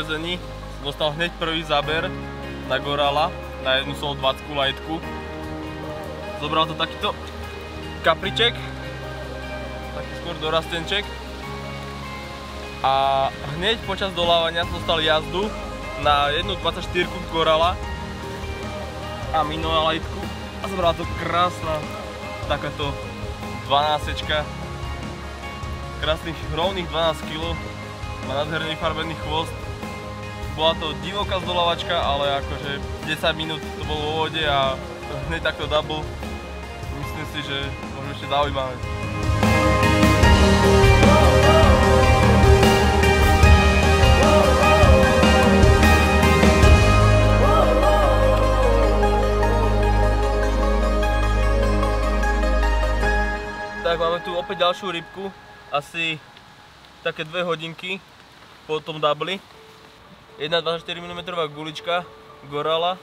privezení som dostal hneď prvý záber na Gorala, na jednu Sol 20 lightku. Zobral to takýto kapriček, taký skôr dorastenček. A hneď počas dolávania som dostal jazdu na jednu 24 Gorala a Minoa lightku. A zobrala to krásna takáto 12-čka. Krásnych rovných 12 kg. Má nádherný farbený chvost. Bola to divoká zdolávačka, ale akože 10 minút to bolo vo vode a hneď takto double. Myslím si, že možno ešte zaujímavé. Tak máme tu opäť ďalšiu rybku, asi také 2 hodinky po tom dubli. Jedna 24 mm gulička Gorala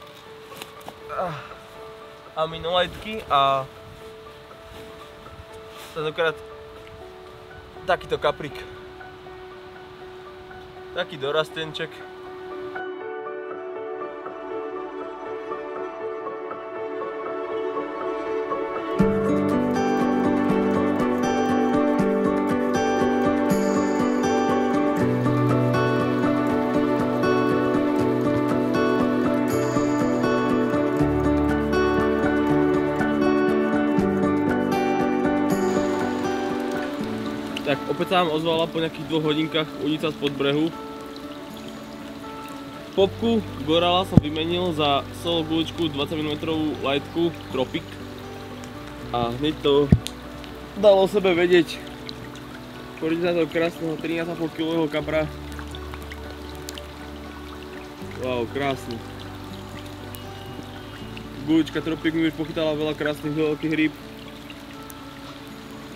a Minolightky a tentokrát takýto kaprik. Taký dorastenček. Tak opäť sa vám ozvala po nejakých 2 hodinkách unica spod brehu. Popku Gorala som vymenil za Sol guličku 20 mm lightku Tropic. A hneď to dalo sebe vedieť. Pozrite na toho krásneho 13,5 kg kapra. Wow, krásny. Gulička Tropic mi už pochytala veľa krásnych veľkých rýb.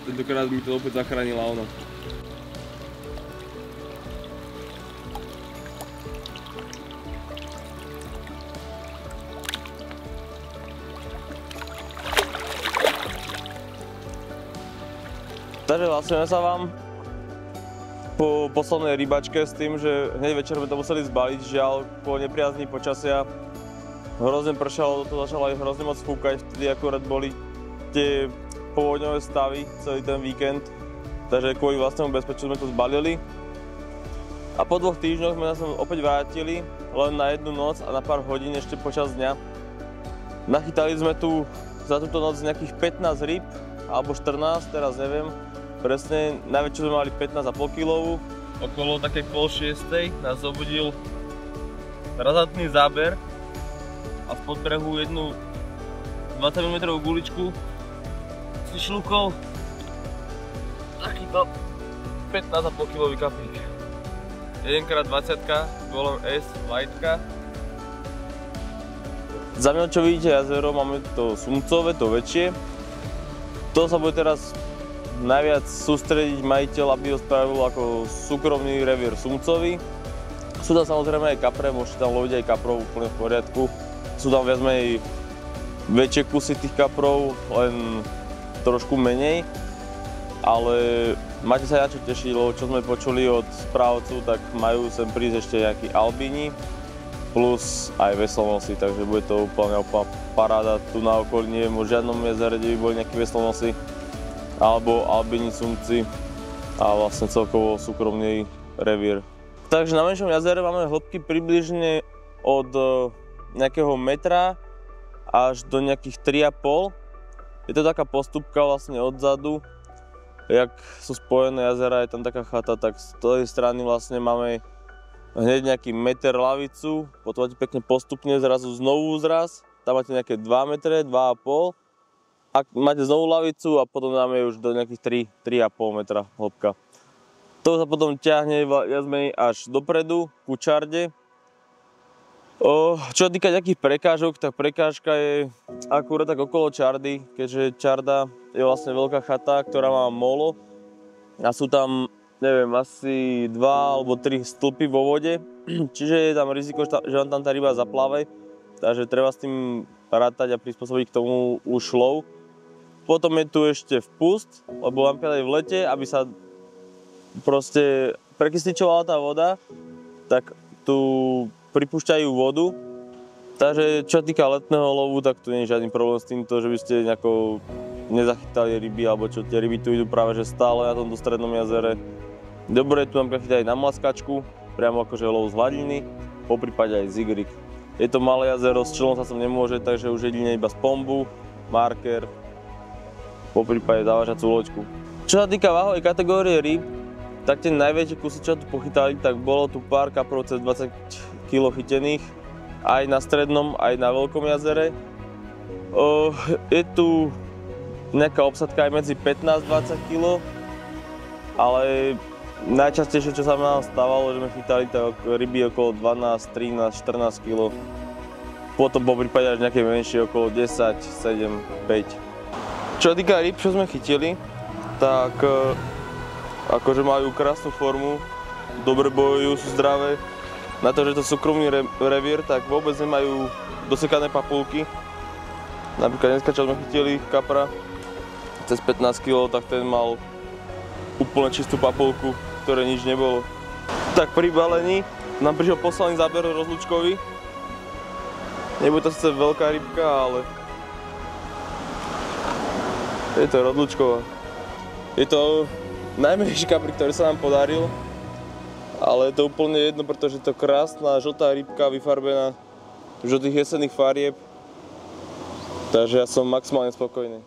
Tentokrát mi to opäť zachránila ona. Takže hlasujeme sa vám po poslednej rybačke s tým, že hneď večer sme to museli zbaliť. Žiaľ, po nepriazní počasia hrozne pršalo, to začalo aj hrozne moc fúkať, vtedy akurát boli tie povodňové stavy celý ten víkend, takže kvôli vlastnému bezpečiu sme to zbalili. A po 2 týždňoch sme nás opäť vrátili, len na jednu noc a na pár hodín ešte počas dňa. Nachytali sme tu za túto noc nejakých 15 rýb, alebo 14, teraz neviem presne. Najväčšiu sme mali 15,5 kg. Okolo také 5:30 nás zobudil razantný záber a spod brehu jednu 20 mm guličku šlukol takýto 15,5 kg kaprík. 1x20 Golem S lightka. Za mňa čo vidíte jazero, máme to sumcové, to väčšie. To sa bude teraz najviac sústrediť majiteľ, aby ho spravil ako súkromný revír sumcový. Sú tam samozrejme aj kapre, môžete tam loviť aj kaprov úplne v poriadku. Sú tam viac menej väčšie kusy tých kaprov, len trošku menej, ale máte sa na čo tešiť, lebo čo sme počuli od správcu, tak majú sem prísť ešte nejakí albíni plus aj veselnosy, takže bude to úplne paráda. Tu na okolí neviem o žiadnom jezere, kde by boli nejakí veselnosy alebo albíni, sumci a vlastne celkovo súkromný revír. Takže na menšom jazere máme hĺbky približne od nejakého metra až do nejakých 3,5. Je to taká postupka vlastne odzadu, jak sú spojené jazera, je tam taká chata, tak z tej strany vlastne máme hneď nejaký meter lavicu, potom máte pekne postupne zrazu znovu zraz, tam máte nejaké 2 metre, 2,5. A máte znovu lavicu a potom dáme už do nejakých 3,5 metra hĺbka. To sa potom ťahne viac menej až dopredu, ku čarde. Čo sa týka nejakých prekážok, tak prekážka je akurát tak okolo čardy, keďže čarda je vlastne veľká chata, ktorá má molo a sú tam, neviem, asi 2 alebo 3 stĺpy vo vode, čiže je tam riziko, že vám tam tá ryba zaplave, takže treba s tým rátať a prispôsobiť k tomu už lov. Potom je tu ešte vpust, lebo napríklad aj v lete, aby sa proste prekysličovala tá voda, tak tu pripúšťajú vodu. Takže čo týka letného lovu, tak tu nie je žiadny problém s týmto, že by ste nejako nezachytali ryby, alebo čo, tie ryby tu idú práve že stále na tomto strednom jazere. Dobre, tu napríklad chytať aj na mlaskačku, priamo akože lov z hladiny, poprípade aj zigrik. Je to malé jazero, s člnom sa sem nemôže, takže už jedine iba z pombu, marker, poprípade závažacú loďku. Čo sa týka váhovej kategórie rýb, tak tie najväčšie kusy, čo tu pochytali, tak bolo tu pár kaprov cez 20 kg chytených, aj na strednom, aj na veľkom jazere. Je tu nejaká obsadka aj medzi 15-20 kg, ale najčastejšie, čo sa nám stávalo, že sme chytali tak ryby okolo 12, 13, 14 kg. Potom po prípade až nejaké menšie okolo 10, 7, 5. Čo sa týka ryb, čo sme chytili, tak akože majú krásnu formu, dobre bojujú, sú zdravé. Na to, že to súkromný revír, tak vôbec nemajú dosekané papulky. Napríklad dneska, čo sme chytili kapra cez 15 kg, tak ten mal úplne čistú papulku, ktoré nič nebolo. Tak pri balení nám prišiel posledný záber rozlúčkový. Nebude to sice veľká rybka, ale je to rozlúčková. Je to najmenší kaprík, ktorý sa nám podaril. Ale je to úplne jedno, pretože je to krásna žltá rybka vyfarbená v žltých jesenných farieb. Takže ja som maximálne spokojný.